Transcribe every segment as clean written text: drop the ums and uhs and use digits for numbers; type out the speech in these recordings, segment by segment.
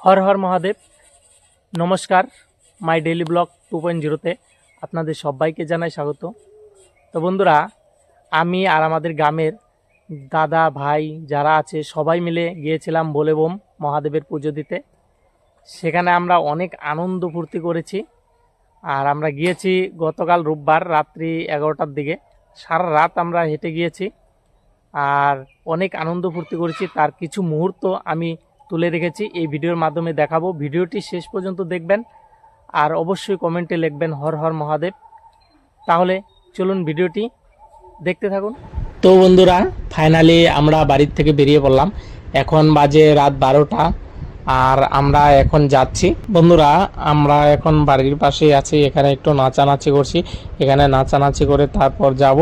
হর হর মহাদেব। নমস্কার, my daily blog 2.0-তে আপনাদের সবাইকে জানাই স্বাগত। তো বন্ধুরা, আমি আর আমাদের গ্রামের দাদা ভাই যারা আছে সবাই মিলে গিয়েছিলাম বোলেবম মহাদেবের পুজো দিতে। সেখানে আমরা অনেক আনন্দ ফুর্তি করেছি। আর আমরা গিয়েছি গতকাল রোববার রাত্রি 11টার দিকে। সারা রাত আমরা হেঁটে গিয়েছি আর অনেক আনন্দ ফুর্তি করেছি। তার কিছু মুহূর্ত আমি তুলে রেখেছি, এই ভিডিওর মাধ্যমে দেখাবো। ভিডিওটি শেষ পর্যন্ত দেখবেন আর অবশ্যই কমেন্টে লিখবেন হর হর মহাদেব। তাহলে চলুন ভিডিওটি দেখতে থাকুন। তো বন্ধুরা, ফাইনালি আমরা বাড়ির থেকে বেরিয়ে পড়লাম। এখন বাজে রাত 12টা আর আমরা এখন যাচ্ছি। বন্ধুরা, আমরা এখন বাড়ির পাশেই আছি, এখানে একটু নাচানাচি করছি। এখানে নাচানাচি করে তারপর যাব।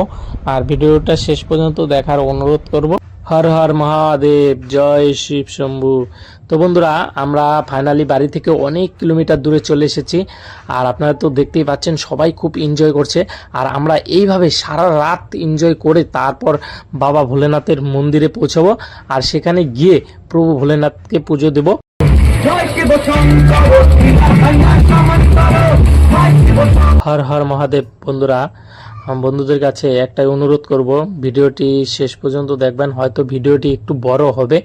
আর ভিডিওটা শেষ পর্যন্ত দেখার অনুরোধ করব। হর হর মহাদেব, জয় শিব শম্ভু। তো বন্ধুরা, আমরা ফাইনালি বাড়ি থেকে অনেক কিলোমিটার দূরে চলে এসেছি। আর আপনারা তো দেখতেই পাচ্ছেন সবাই খুব এনজয় করছে। আর আমরা এইভাবে সারা রাত এনজয় করে তারপর বাবা ভোলেনাথের মন্দিরে পৌঁছাবো। আর সেখানে গিয়ে প্রভু ভোলেনাথকে পুজো দেব। হর হর মহাদেব। বন্ধুরা, বন্ধুদের কাছে একটাই অনুরোধ করব, ভিডিওটি শেষ পর্যন্ত দেখবেন। হয়তো ভিডিওটি একটু বড় হবে,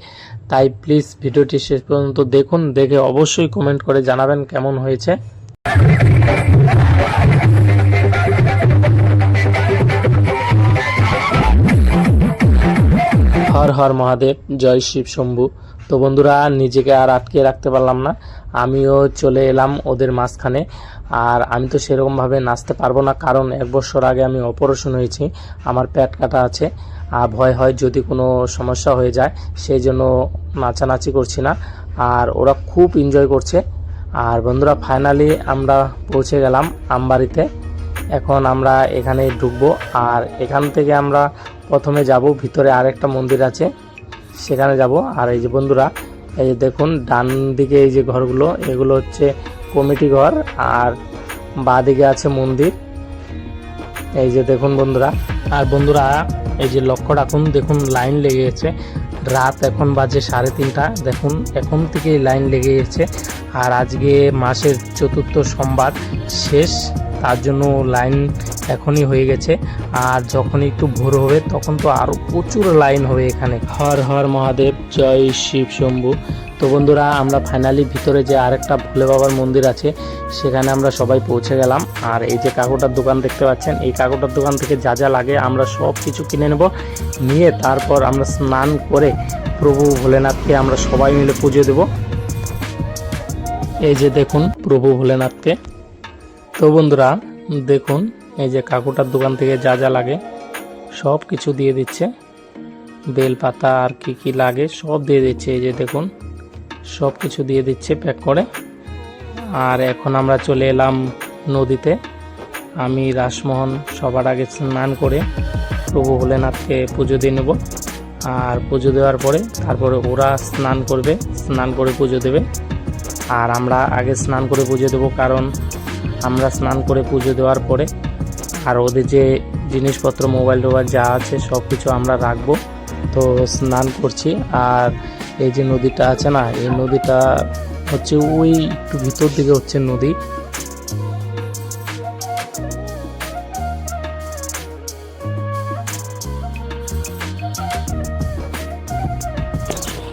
তাই প্লিজ ভিডিওটি শেষ পর্যন্ত দেখুন। দেখে অবশ্যই কমেন্ট করে জানাবেন কেমন হয়েছে। হর হর মহাদেব, জয় শিব শম্ভু। তো বন্ধুরা, নিজেকে আর আটকে রাখতে পারলাম না, আমিও চলে এলাম ওদের মাঝখানে। আর আমি তো সেরকমভাবে নাচতে পারবো না, কারণ 1 বছর আগে আমি অপারেশন হয়েছি, আমার পেট কাটা আছে। আর ভয় হয় যদি কোনো সমস্যা হয়ে যায়, সেই জন্য নাচানাচি করছি না। আর ওরা খুব এনজয় করছে। আর বন্ধুরা, ফাইনালি আমরা পৌঁছে গেলাম আমবাড়িতে। এখন আমরা এখানে ঢুকবো। আর এখান থেকে আমরা প্রথমে যাব ভিতরে, আরেকটা মন্দির আছে সেখানে যাব। আর এই যে বন্ধুরা, এই যে দেখুন ডান দিকে এই যে ঘরগুলো, এগুলো হচ্ছে কমিটি ঘর। আর বাঁ দিকে আছে মন্দির, এই যে দেখুন বন্ধুরা। আর বন্ধুরা, এই যে লক্ষ্য রাখুন, দেখুন লাইন লেগে গেছে। রাত এখন বাজে 3:30। দেখুন এখন থেকেই লাইন লেগে গেছে। আর আজকে মাসের 4র্থ সোমবার শেষ, তার জন্য লাইন এখনই হয়ে গেছে। আর যখন একটু ভোর হবে তখন তো আরও প্রচুর লাইন হবে এখানে। হর হর মহাদেব, জয় শিব শম্ভু। তো বন্ধুরা, আমরা ফাইনালি ভিতরে যে আরেকটা ভোলে বাবার মন্দির আছে সেখানে আমরা সবাই পৌঁছে গেলাম। আর এই যে কাকুটার দোকান দেখতে পাচ্ছেন, এই কাকুটার দোকান থেকে যা যা লাগে আমরা সব কিছু কিনে নেব। নিয়ে তারপর আমরা স্নান করে প্রভু ভোলেনাথকে আমরা সবাই মিলে পুজো দেব। এই যে দেখুন প্রভু ভোলেনাথকে। তো বন্ধুরা দেখুন, এই যে কাকুটার দোকান থেকে যা যা লাগে সব কিছু দিয়ে দিচ্ছে। বেলপাতা আর কি কি লাগে সব দিয়ে দিচ্ছে। এই যে দেখুন সব কিছু দিয়ে দিচ্ছে প্যাক করে। আর এখন আমরা চলে এলাম নদীতে। আমি রাসমোহন সবার আগে স্নান করে প্রভু ভোলেনাথকে পুজো দিয়ে নেব। আর পুজো দেওয়ার পরে তারপরে ওরা স্নান করবে, স্নান করে পুজো দেবে। আর আমরা আগে স্নান করে পুজো দেবো, কারণ আমরা স্নান করে পুজো দেওয়ার পরে আর ওদের যে জিনিসপত্র মোবাইল টোবাইল যা আছে সব কিছু আমরা রাখবো। তো স্নান করছি। আর এই যে নদীটা আছে না, এই নদীটা হচ্ছে ওই একটু ভিতর দিকে হচ্ছে নদী।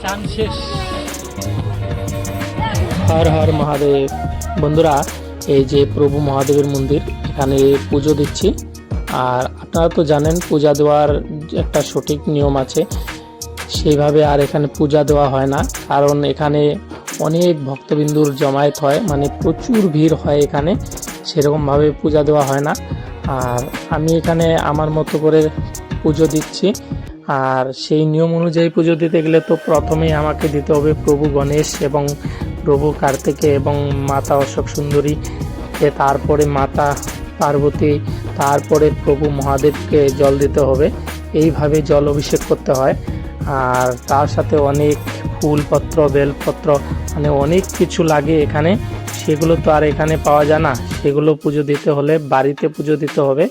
চান শেষ। হর হর মহাদেব। বন্ধুরা, এই যে প্রভু মহাদেবের মন্দির, এখানে পুজো দিচ্ছি। আর আপনারা তো জানেন পূজা দেওয়ার একটা সঠিক নিয়ম আছে, সেইভাবে আর এখানে পূজা দেওয়া হয় না, কারণ এখানে অনেক ভক্তবিন্দুর জমায়েত হয়, মানে প্রচুর ভিড় হয় এখানে, সেরকমভাবে পূজা দেওয়া হয় না। আর আমি এখানে আমার মতো করে পুজো দিচ্ছি। আর সেই নিয়ম অনুযায়ী পুজো দিতে গেলে তো প্রথমেই আমাকে দিতে হবে প্রভু গণেশ এবং প্রভু কার্তিকেয় এবং মাতা অশোক সুন্দরী, তারপরে মাতা পার্বতী, তারপরে প্রভু মহাদেবকে জল দিতে হবে। এইভাবে জল অভিষেক করতে হয়। আর তার সাথে অনেক ফুলপত্র, বেলপত্র, মানে অনেক কিছু লাগে এখানে, সেগুলো তো আর এখানে পাওয়া যায় না। সেগুলো পুজো দিতে হলে বাড়িতে পুজো দিতে হবে।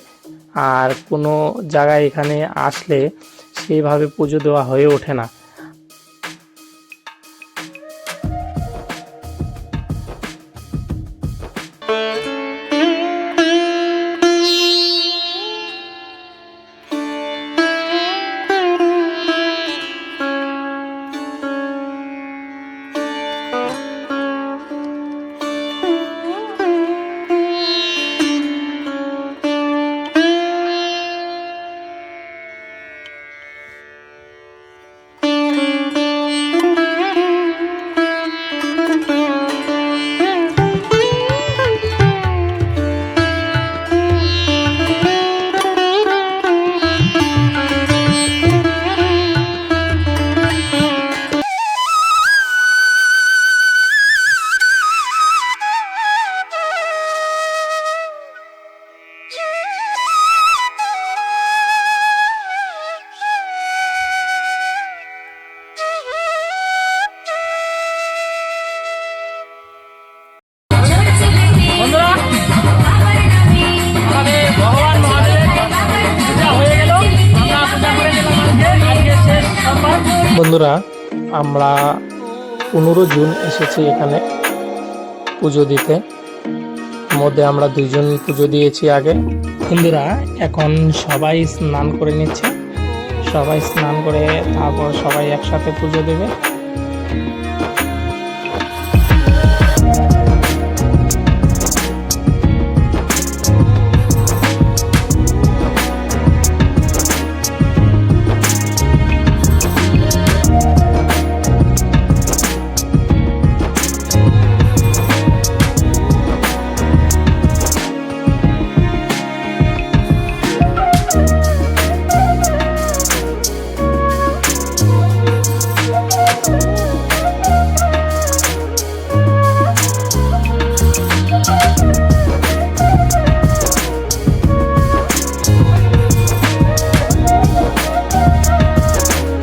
আর কোনো জায়গায় এখানে আসলে সেইভাবে পুজো দেওয়া হয়ে ওঠে না। বন্ধুরা, আমরা 15 জুন এসেছি এখানে পুজো দিতে। মধ্যে আমরা 2 জন পুজো দিয়েছি আগে। বন্ধুরা, এখন সবাই স্নান করে নিচ্ছে। সবাই স্নান করে তারপর সবাই একসাথে পুজো দেবে।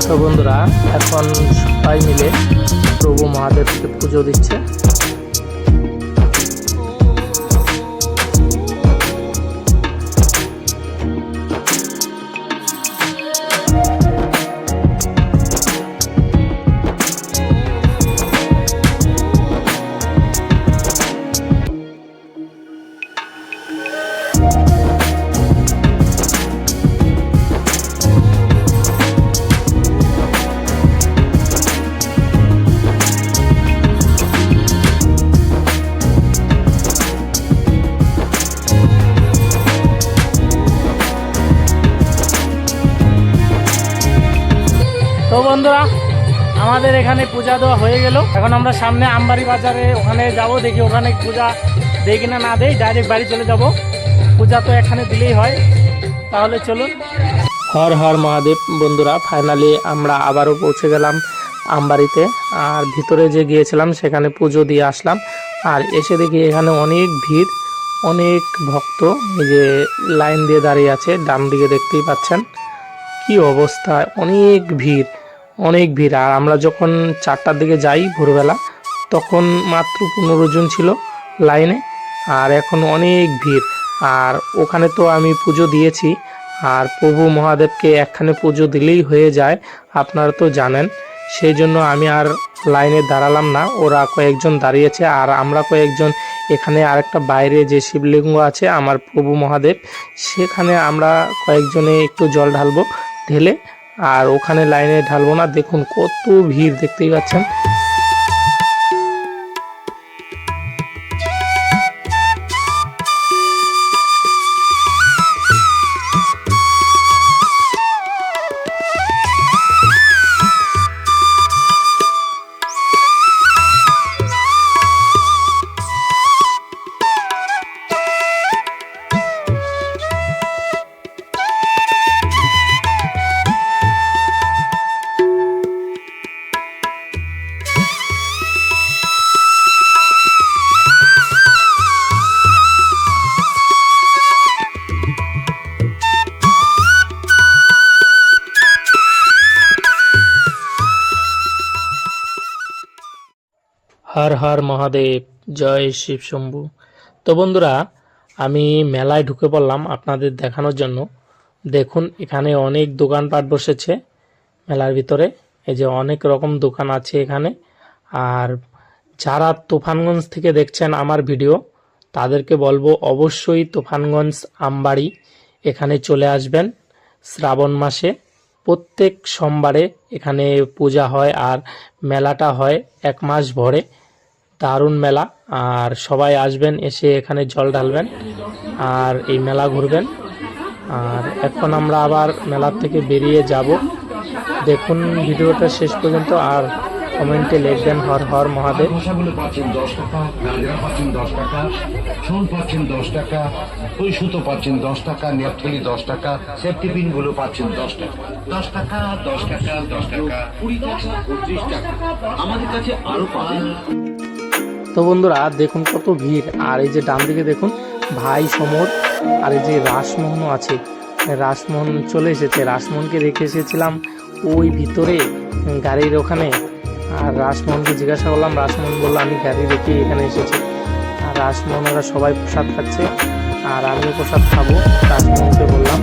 তো বন্ধুরা, এখন সবাই মিলে প্রভু মহাদেবকে পুজো দিচ্ছে। তো বন্ধুরা, আমাদের এখানে পূজা দেওয়া হয়ে গেল। এখন আমরা সামনে আমবাড়ি বাজারে ওখানে যাব, দেখি ওখানে পূজা দেই কিনা না দেই, ডাইরেক্ট বাড়ি চলে যাব। পূজা তো এখানে দিলেই হয়। তাহলে চলুন। হর হর মহাদেব। বন্ধুরা, ফাইনালি আমরা আবারও পৌঁছে গেলাম আমবাড়িতে। আর ভিতরে যে গিয়েছিলাম সেখানে পুজো দিয়ে আসলাম। আর এসে দেখি এখানে অনেক ভিড়, অনেক ভক্ত যে লাইন দিয়ে দাঁড়িয়ে আছে। ডান দিকে দেখতেই পাচ্ছেন কি অবস্থা, অনেক ভিড়, অনেক ভিড়। আর আমরা যখন 4টার দিকে যাই ভোরবেলা, তখন মাত্র 15 জন ছিল লাইনে। আর এখন অনেক ভিড়। আর ওখানে তো আমি পুজো দিয়েছি। আর প্রভু মহাদেবকে একখানে পুজো দিলেই হয়ে যায়, আপনারা তো জানেন। সেই জন্য আমি আর লাইনে দাঁড়ালাম না, ওরা কয়েকজন দাঁড়িয়েছে। আর আমরা কয়েকজন এখানে আরেকটা বাইরে যে শিবলিঙ্গ আছে আমার প্রভু মহাদেব, সেখানে আমরা কয়েকজনে একটু জল ঢালবো, ঢেলে আর ওখানে লাইনে ঢালবো না। দেখুন কত ভিড়, দেখতেই পাচ্ছেন। হর হর মহাদেব, জয় শিব শম্ভু। তো বন্ধুরা, আমি মেলায় ঢুকে পড়লাম আপনাদের দেখানোর জন্য। দেখুন এখানে অনেক দোকানপাট বসেছে মেলার ভিতরে। এই যে অনেক রকম দোকান আছে এখানে। আর যারা তুফানগঞ্জ থেকে দেখছেন আমার ভিডিও, তাদেরকে বলবো অবশ্যই তুফানগঞ্জ আমবাড়ি এখানে চলে আসবেন। শ্রাবণ মাসে প্রত্যেক সোমবারে এখানে পূজা হয় আর মেলাটা হয় 1 মাস ভরে। দারুণ মেলা। আর সবাই আসবেন, এসে এখানে জল ঢালবেন আর এই মেলা ঘুরবেন। আর এখন আমরা আবার মেলার থেকে বেরিয়ে যাব। দেখুন ভিডিওটা শেষ পর্যন্ত আর কমেন্টে লিখবেন হর হর মহাদেব। মশাগুলো পাচ্ছেন 10 টাকা, গাজরা পাচ্ছেন 10 টাকা, শোল পাচ্ছেন 10 টাকা, ওই সুতো পাচ্ছেন 10 টাকা, নেপথলি 10 টাকা, সেফটি পিন গুলো পাচ্ছেন 10 টাকা, 10 টাকা, 10 টাকা, 10 টাকা, 20 টাকা, 30 টাকা। আমাদের কাছে আরো পাবেন। তো বন্ধুরা দেখুন কত ভিড়। আর এই যে ডান দিকে দেখুন ভাই সমর, আর এই যে রাসমোহনও আছে। রাসমোহন চলে এসেছে। রাসমোহনকে রেখে এসেছিলাম ওই ভিতরে গাড়ির ওখানে। আর রাসমোহনকে জিজ্ঞাসা করলাম, রাসমোহন বললো আমি গাড়ি রেখে এখানে এসেছি। আর রাসমোহনরা সবাই প্রসাদ খাচ্ছে আর আমিও প্রসাদ খাবো, রাসমোহনকে বললাম।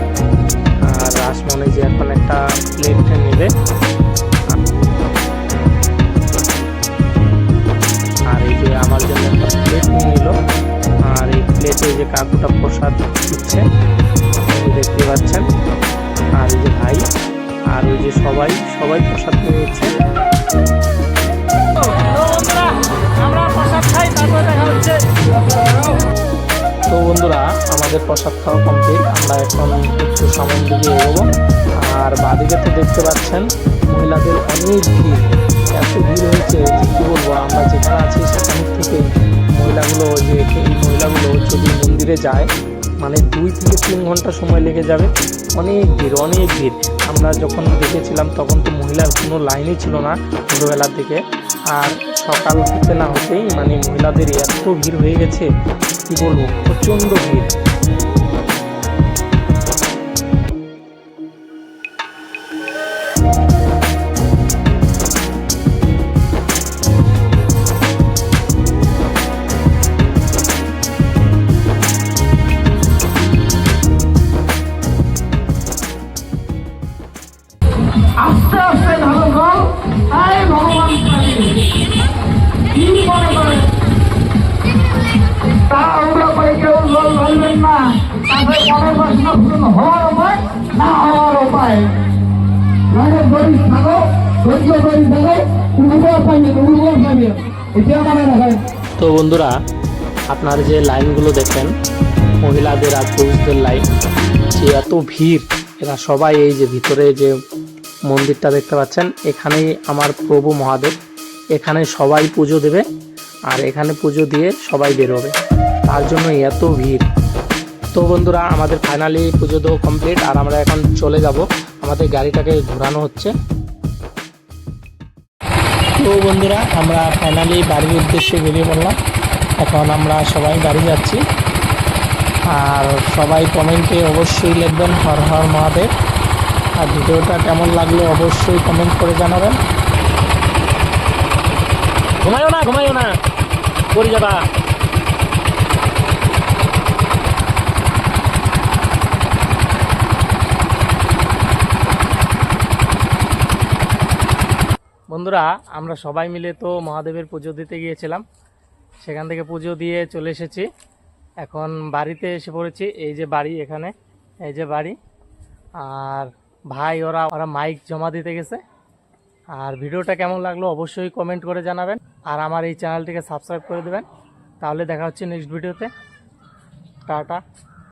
আর রাসমোহনে যে এখন একটা প্লেট নেবে। যে সবাই প্রসাদ পেয়েছে। তো বন্ধুরা আমাদের প্রসাদ খাওয়া কমপ্লিট। আমরা এখন একটু সামনের দিকে এগোবো। আর বাদিকে তো দেখতে পাচ্ছেন মহিলাদের অনেক ভিড়, এত ভিড় হয়েছে যে কী বলবো। আমরা যেখানে আছি সেখান থেকে মহিলাগুলো যদি মন্দিরে যায় মানে 2 থেকে 3 ঘন্টা সময় লেগে যাবে। অনেক ভিড়। আমরা যখন দেখেছিলাম তখন তো মহিলার কোনো লাইনই ছিল না ভোরবেলার দিকে। আর সকাল হতে না হতেই মানে মহিলাদের এত ভিড় হয়ে গেছে কি বলবো, প্রচণ্ড ভিড়। আস্তে আস্তে ঢালো জল, তাই ভগবান কি মনে করে তাড়াহুড়ো করে কেউ জল ধরবেন না। তাদের মনের বাসনা পূরণ হওয়ার উপায় না হওয়ার উপায়। মানে গরিব থাকো, ধৈর্য গরিব থাকো, উর্বর পাইবে এটা মনে রাখেন। তো বন্ধুরা আপনার যে লাইনগুলো দেখেন মহিলাদের আর পুরুষদের লাইন, যে এত ভিড়, এরা সবাই এই যে ভিতরে যে মন্দিরটা দেখতে পাচ্ছেন এখানেই আমার প্রভু মহাদেব। এখানে সবাই পুজো দেবে আর এখানে পুজো দিয়ে সবাই বেরোবে, তার জন্য এত ভিড়। তো বন্ধুরা আমাদের ফাইনালি পুজো দেওয়া কমপ্লিট। আর আমরা এখন চলে যাব, আমাদের গাড়িটাকে ঘোরানো হচ্ছে। তো বন্ধুরা আমরা ফাইনালি বাড়ির উদ্দেশ্যে বেরিয়ে পড়লাম। এখন আমরা সবাই বাড়ি যাচ্ছি। আর সবাই কমেন্টে অবশ্যই লিখবেন হর হর মহাদেব। আর ভিডিওটা কেমন লাগলো অবশ্যই কমেন্ট করে জানাবেন। ঘুমাইও না পড়ে যাবা। বন্ধুরা আমরা সবাই মিলে তো মহাদেবের পুজো দিতে গিয়েছিলাম, সেখান থেকে পুজো দিয়ে চলে এসেছি। এখন বাড়িতে এসে পড়েছি। এই যে বাড়ি, এখানে এই যে বাড়ি। আর ভাই ওরা মাইক জমা দিতে গেছে। আর ভিডিওটা কেমন লাগলো অবশ্যই কমেন্ট করে জানাবেন। আর আমার এই চ্যানেলটিকে সাবস্ক্রাইব করে দেবেন। তাহলে দেখা হচ্ছে নেক্সট ভিডিওতে। টাটা।